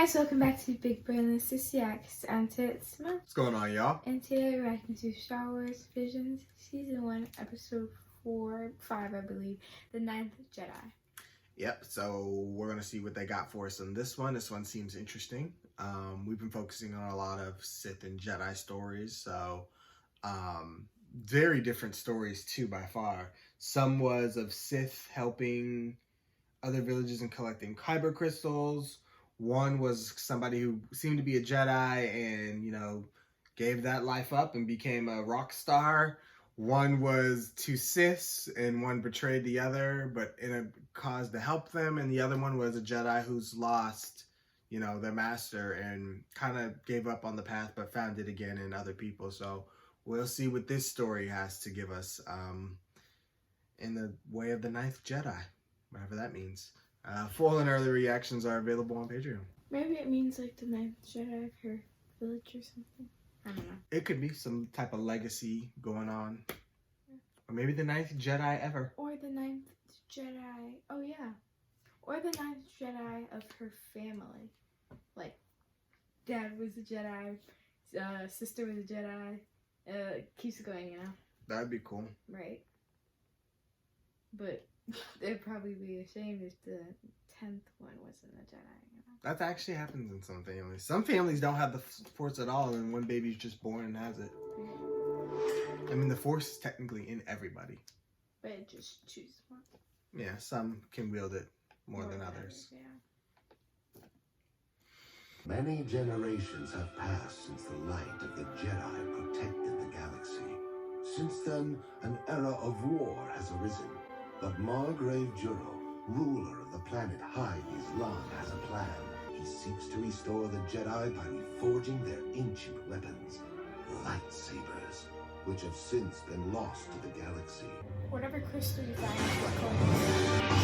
guys, welcome back to Big Brain Sis Yaks. I'm Titsma. What's going on, y'all? And today we're reacting to Star Wars Visions, Season 1, Episode 5, I believe, The Ninth Jedi. Yep, so we're going to see what they got for us on this one. This one seems interesting. We've been focusing on a lot of Sith and Jedi stories, so very different stories too by far. Some was of Sith helping other villages and collecting kyber crystals. One was somebody who seemed to be a Jedi and, gave that life up and became a rock star. One was two Siths and one betrayed the other, but in a cause to help them. And the other one was a Jedi who's lost, their master and kind of gave up on the path, but found it again in other people. So we'll see what this story has to give us in the way of the Ninth Jedi, whatever that means. Full and early reactions are available on Patreon. Maybe it means like the Ninth Jedi of her village or something. I don't know. It could be some type of legacy going on. Or maybe the Ninth Jedi ever. Or the Ninth Jedi. Oh, yeah. Or the Ninth Jedi of her family. Like, dad was a Jedi, sister was a Jedi. Keeps going, That'd be cool. Right. But they'd probably be ashamed if the 10th one wasn't a Jedi, That actually happens in some families. Some families don't have the Force at all, and one baby's just born and has it. I mean, the Force is technically in everybody. But it just chooses one. Yeah, some can wield it more than others. Yeah. Many generations have passed since the light of the Jedi protected the galaxy. Since then, an era of war has arisen. But Margrave Juro, ruler of the planet High Islam, has a plan. He seeks to restore the Jedi by reforging their ancient weapons, lightsabers, which have since been lost to the galaxy. Whatever crystal you find, what color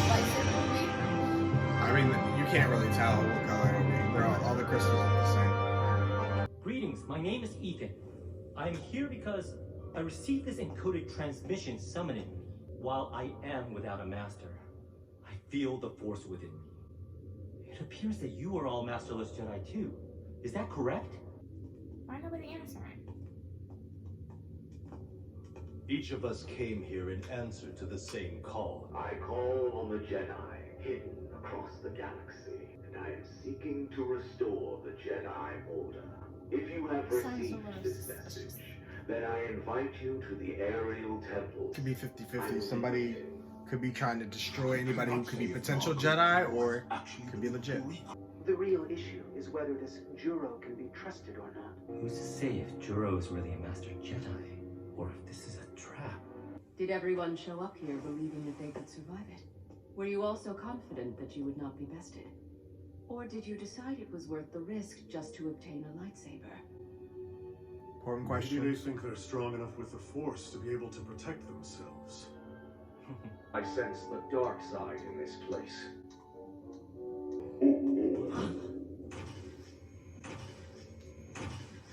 lightsaber will be? I mean, you can't really tell what color it'll be. They're all the crystals look the same. Greetings, my name is Ethan. I'm here because I received this encoded transmission summoning me. While I am without a master, I feel the Force within me. It appears that you are all masterless Jedi too. Is that correct? Why nobody answering? Each of us came here in answer to the same call. I call on the Jedi hidden across the galaxy, and I am seeking to restore the Jedi Order. If you have received this message, then I invite you to the aerial temple. Could be 50-50. Somebody could be trying to destroy anybody who could be potential Jedi, or could be legit. The real issue is whether this Juro can be trusted or not. Who's to say if Juro is really a master Jedi, or if this is a trap? Did everyone show up here believing that they could survive it? Were you also confident that you would not be bested? Or did you decide it was worth the risk just to obtain a lightsaber? Important question. Maybe they think they're strong enough with the Force to be able to protect themselves. I sense the dark side in this place.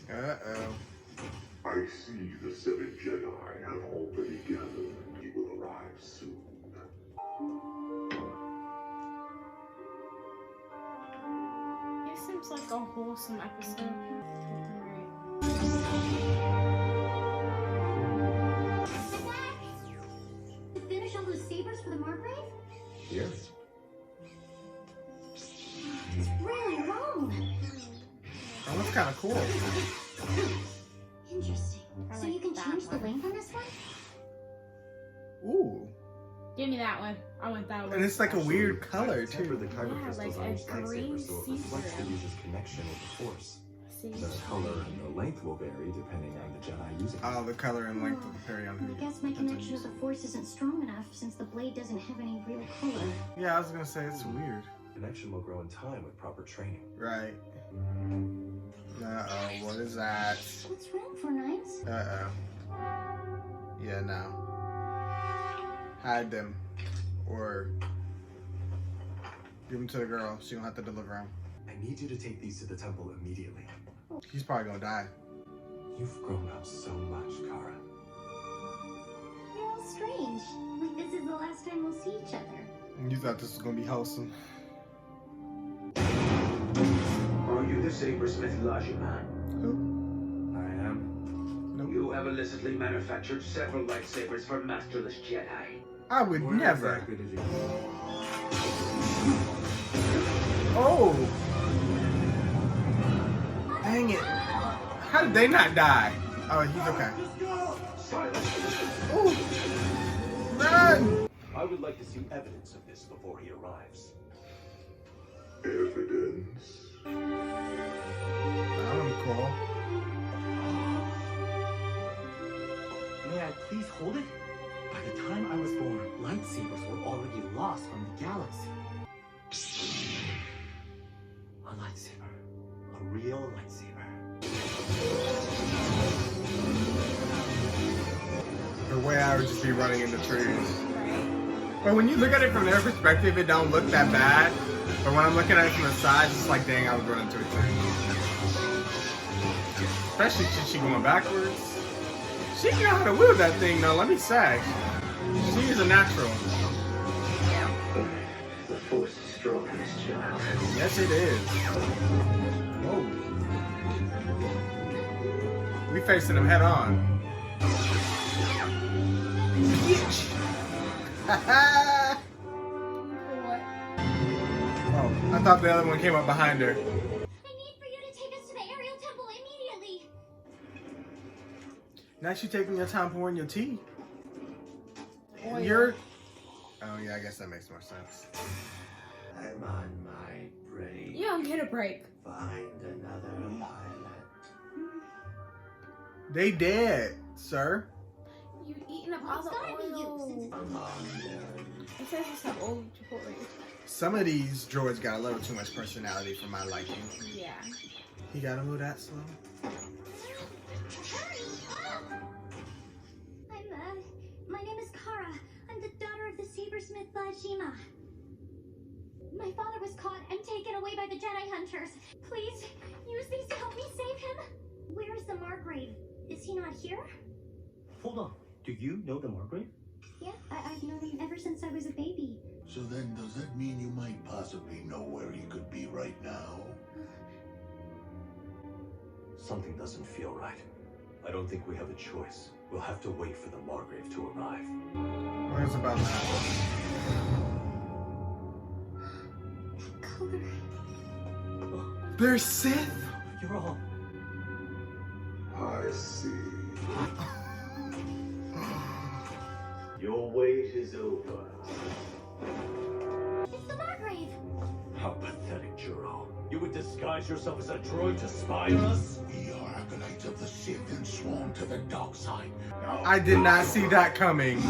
Uh-oh. I see the 7 Jedi have already gathered. He will arrive soon. It seems like a wholesome episode. To finish all those sabers for the Margrave? Yes. It's really long. Oh, that's kind of cool. Interesting. I So like you can that change the one. length on this one? Ooh. Give me that one. I want that one. And it's like a weird color, Temper too. the kyber Yeah, crystals like on a each lightsaber green so it reflects the see-through. user's connection with the Force. See? The color and the length will vary depending on the Jedi using it. Oh, the color and length of the parry on I guess my connection with the Force isn't strong enough since the blade doesn't have any real color. Yeah, I was gonna say it's weird. Connection will grow in time with proper training. Right. Uh-oh, what is that? What's wrong, Four Nines? Uh-oh. Yeah, no. Hide them. Or give them to the girl so you don't have to deliver them. I need you to take these to the temple immediately. He's probably gonna die. You've grown up so much, Kara. You're all strange. Like this is the last time we'll see each other. You thought this was gonna be wholesome. sabersmith Lajima? Who? I am. Nope. You have illicitly manufactured several lightsabers for masterless Jedi. I would Where never. exactly did you... Oh! Dang it. How did they not die? Oh, he's okay. Ooh! Run! I would like to see evidence of this before he arrives. Evidence? That would be cool. May I please hold it? By the time I was born, lightsabers were already lost from the galaxy. A lightsaber. A real lightsaber. The way I would just be running into trees. But when you look at it from their perspective, it don't look that bad. But when I'm looking at it from the side, it's like, dang, I was running into a tree. Especially since she going backwards. She know how to wield that thing, though, let me say. She is a natural. The Force is strong in this child. Yes, it is. Whoa. We facing them head on. Bitch. What? Oh, I thought the other one came up behind her. I need for you to take us to the aerial temple immediately. Now you taking your time pouring your tea. Oh, You're... Oh, yeah, I guess that makes more sense. I'm on my break. You don't get a break. Find another pilot. They dead, sir. You eating up all It's the gotta be you, oil. since It says it's an old Chipotle. Some of these droids got a little too much personality for my liking. Yeah. He gotta move that slow. My name is Kara. I'm the daughter of the sabersmith Lajima. My father was caught and taken away by the Jedi Hunters. Please, use these to help me save him. Where is the Margrave? Is he not here? Hold on. Do you know the Margrave? Yeah, I've known him ever since I was a baby. So then, does that mean you might possibly know where he could be right now? Something doesn't feel right. I don't think we have a choice. We'll have to wait for the Margrave to arrive. Where's about that? That color. They're Sith? You're all... I see. Your wait is over. It's the Margrave. How pathetic, Juro. You would disguise yourself as a droid to spy on us? We are acolytes of the Sith and sworn to the dark side. Now, I did not see that coming.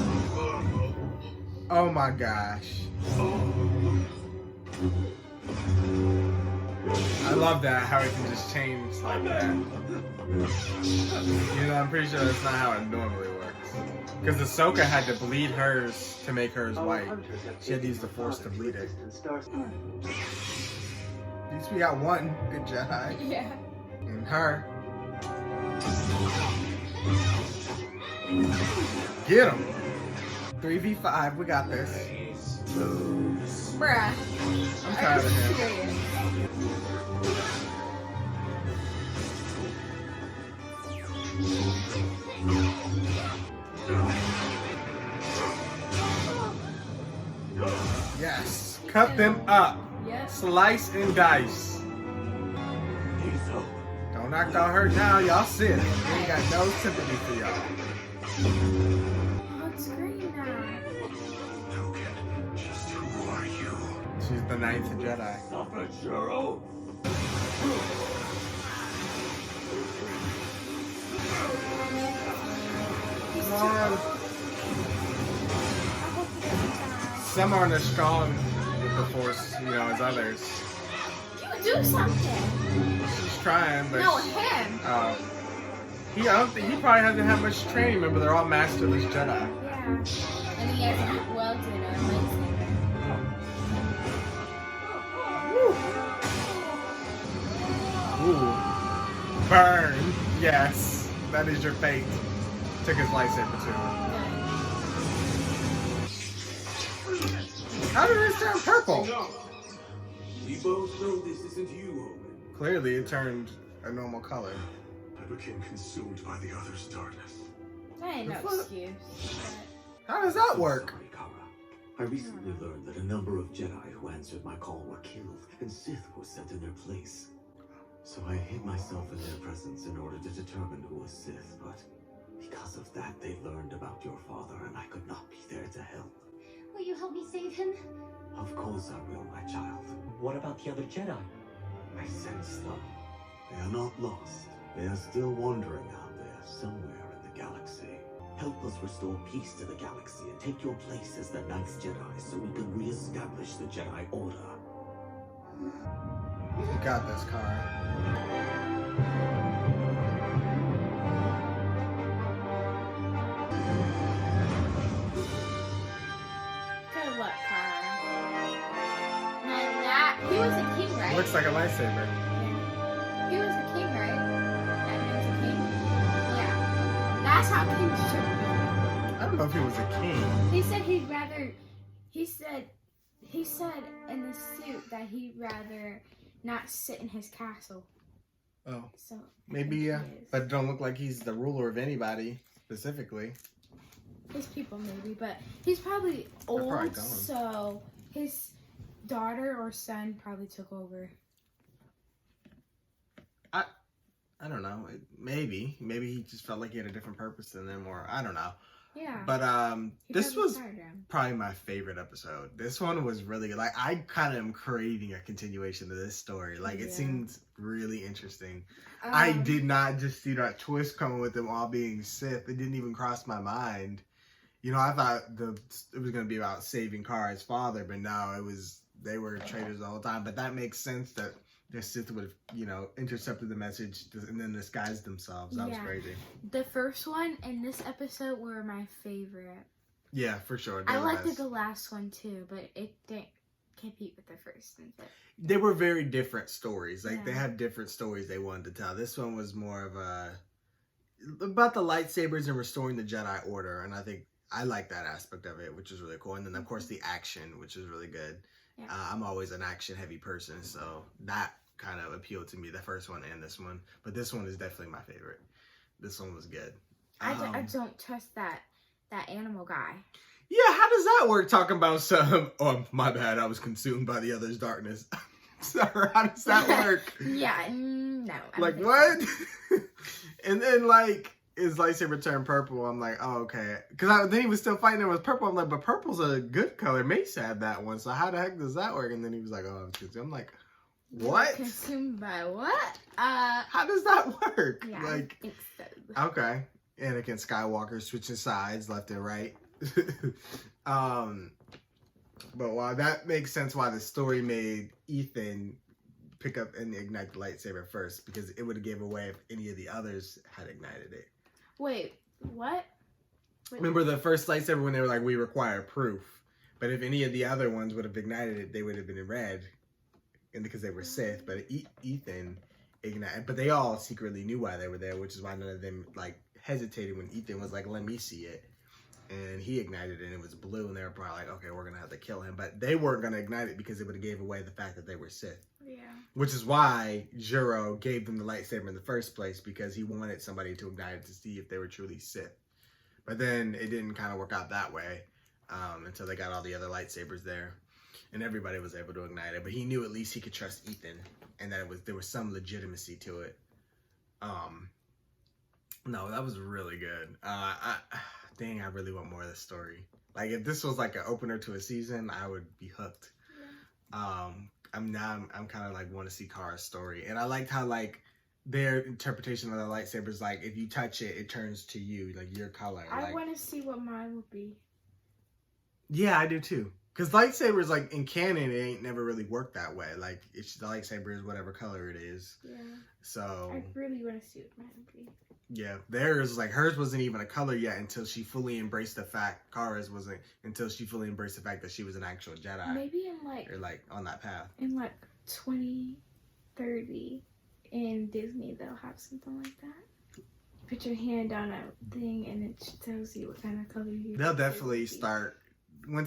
Oh my gosh. I love that, how it can just change like that. You know, I'm pretty sure that's not how it normally works. Because Ahsoka had to bleed hers to make hers white. She had to use the Force to bleed it. At least we got one good Jedi. Yeah. And her. Get him. 3v5, we got this. Bruh. I'm tired of him. Serious. Yes. Cut them up. Yes. Slice and dice. Don't act all hurt now, y'all sit. We ain't got no sympathy for y'all. Oh, it's green now. just who are you? She's the ninth Jedi. Suffer, Juro. Come on. Some aren't as strong with the Force, you know, as others. You do something. She's trying, but No, him. I don't think he probably hasn't had much training. Remember, they're all masterless Jedi. Yeah. And he has a welded lightsaber. Ooh. Burn. Yes, that is your fate. Took his lightsaber too. How did it turn purple? We both know this isn't you, Owen. Clearly, it turned a normal color. I became consumed by the other's darkness. That ain't no What? excuse. How does that So work? sorry, Kara. I recently learned that a number of Jedi who answered my call were killed, and Sith were sent in their place. So I hid myself in their presence in order to determine who was Sith, but because of that, they learned about your father, and I could not be there to help. Will you help me save him? Of course I will, my child. What about the other Jedi? I sense them. They are not lost. They are still wandering out there, somewhere in the galaxy. Help us restore peace to the galaxy and take your place as the Ninth Jedi so we can re-establish the Jedi Order. You got this, Kara. Good luck, Kara. Now that he was a king, right? Looks like a lightsaber. Yeah. He was a king, right? That man's a king. Yeah. That's how kings should be. I don't know if he was a king. He said he'd rather. He said in the suit that he'd rather not sit in his castle. Oh, So maybe, yeah. But it don't look like he's the ruler of anybody, specifically. his people maybe, but he's probably old. probably gone. So his daughter or son probably took over. I don't know. Maybe he just felt like he had a different purpose than them, or I don't know. Yeah. But He this probably was fired him. probably my favorite episode. This one was really good. Like, I kind of am craving a continuation of this story. Like, it Yeah. seems really interesting. I Um, did not just see that twist coming with them all being Sith. It didn't even cross my mind. You know, I thought it was going to be about saving Kara's father, but no, they were traitors the whole time. But that makes sense that the Sith would have, intercepted the message and then disguised themselves. That was Yeah. crazy. The first one and this episode were my favorite. Yeah, for sure. I They're the liked best. the last one too, but it didn't compete with the first one. But They were very different stories. Like, they Yeah. had different stories they wanted to tell. This one was more of about the lightsabers and restoring the Jedi Order, and I think I like that aspect of it, which is really cool. And then, of course, the action, which is really good. Yeah. I'm always an action-heavy person, so that kind of appealed to me, the first one and this one. But this one is definitely my favorite. This one was good. I don't trust that animal guy. Yeah, how does that work? Talking about some, oh, my bad, I was consumed by the other's darkness. Sorry, how does that work? Yeah, no. I don't Like, think what? so. And then, like, his lightsaber turned purple. I'm like, oh, okay. Because then he was still fighting it with purple. I'm like, but purple's a good color. Mace had that one. So how the heck does that work? And then he was like, oh, I'm consumed. I'm like, what? Consumed by what? How does that work? Yeah, Like, I think so. okay. Anakin Skywalker switching sides left and right. But while that makes sense why the story made Ethan pick up and ignite the lightsaber first, because it would have gave away if any of the others had ignited it. Wait, what? Wait. Remember the first lightsaber when they were like, we require proof. But if any of the other ones would have ignited it, they would have been in red. And because they were Sith, but Ethan ignited. But they all secretly knew why they were there, which is why none of them like hesitated when Ethan was like, let me see it. And he ignited it and it was blue. And they were probably like, okay, we're going to have to kill him. But they weren't going to ignite it because it would have gave away the fact that they were Sith. Yeah. Which is why Juro gave them the lightsaber in the first place, because he wanted somebody to ignite it to see if they were truly Sith. But then it didn't kind of work out that way until they got all the other lightsabers there. And everybody was able to ignite it. But he knew at least he could trust Ethan and that there was some legitimacy to it. No, that was really good. Dang, I really want more of this story. Like, if this was like an opener to a season, I would be hooked. Yeah. I'm kind of like want to see Kara's story, and I liked how like their interpretation of the lightsabers, like if you touch it, it turns to you, like your color. I want to see what mine would be. Yeah, I do too. Because lightsabers, like in canon, it ain't never really worked that way. Like it's the lightsaber is whatever color it is. Yeah. So I really want to see what mine would be. Yeah, hers wasn't even a color yet until she fully embraced the fact. Kara's wasn't until she fully embraced the fact that she was an actual Jedi. Maybe in like, or like on that path. In like 2030 in Disney, they'll have something like that. Put your hand on a thing and it tells you what kind of color you. They'll definitely start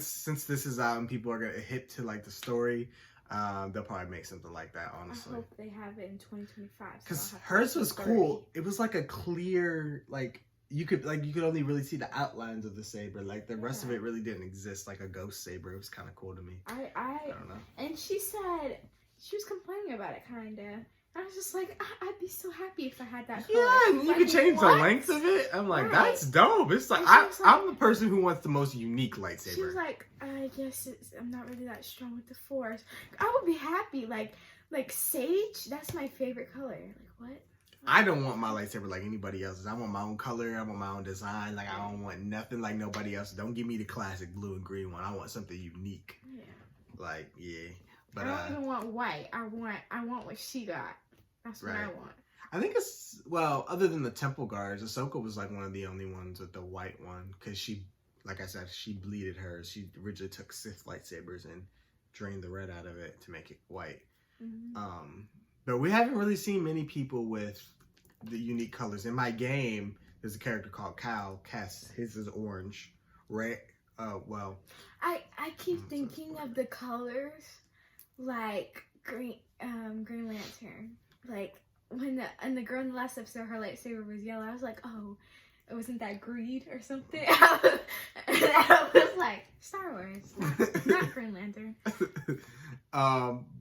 since this is out and people are gonna hit to like the story. They'll probably make something like that, honestly. I hope they have it in 2025. Because hers was cool. It was like a clear, like you could only really see the outlines of the saber. Like the rest of it really didn't exist, like a ghost saber. It was kind of cool to me. I don't know. And she said she was complaining about it, kinda. I was just like, I'd be so happy if I had that color. Yeah, and you could change the length of it. I'm like, that's dope. It's like, I'm the person who wants the most unique lightsaber. She was like, I guess I'm not really that strong with the Force. I would be happy. Like sage, that's my favorite color. Like, what? I don't want my lightsaber like anybody else's. I want my own color. I want my own design. Like, I don't want nothing like nobody else. Don't give me the classic blue and green one. I want something unique. Yeah. Like, yeah. But I don't even want white. I want what she got. That's what I want. I think it's, well, other than the temple guards, Ahsoka was like one of the only ones with the white one. Because she, like I said, she bleeded hers. She originally took Sith lightsabers and drained the red out of it to make it white. Mm-hmm. But we haven't really seen many people with the unique colors. In my game, there's a character called Cal. Cass, his is orange. Red, well. I keep thinking of the colors like Green Lantern. Like when the girl in the last episode, her lightsaber was yellow. I was like, oh, wasn't that Greed or something? I was like, Star Wars, not Green Lantern.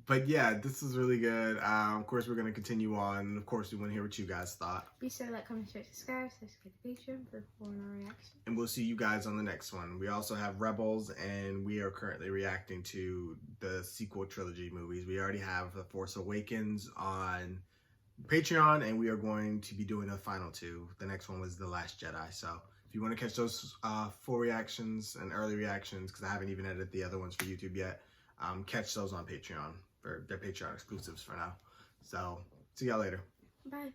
But yeah, this is really good. Of course, we're gonna continue on. Of course, we want to hear what you guys thought. Be sure to like, comment, share, subscribe, subscribe to Patreon for more reaction. And we'll see you guys on the next one. We also have Rebels, and we are currently reacting to the sequel trilogy movies. We already have The Force Awakens on Patreon, and we are going to be doing the final two. The next one was The Last Jedi. So if you want to catch those full reactions and early reactions, because I haven't even edited the other ones for YouTube yet, catch those on Patreon. They're Patreon exclusives for now. So see y'all later. Bye.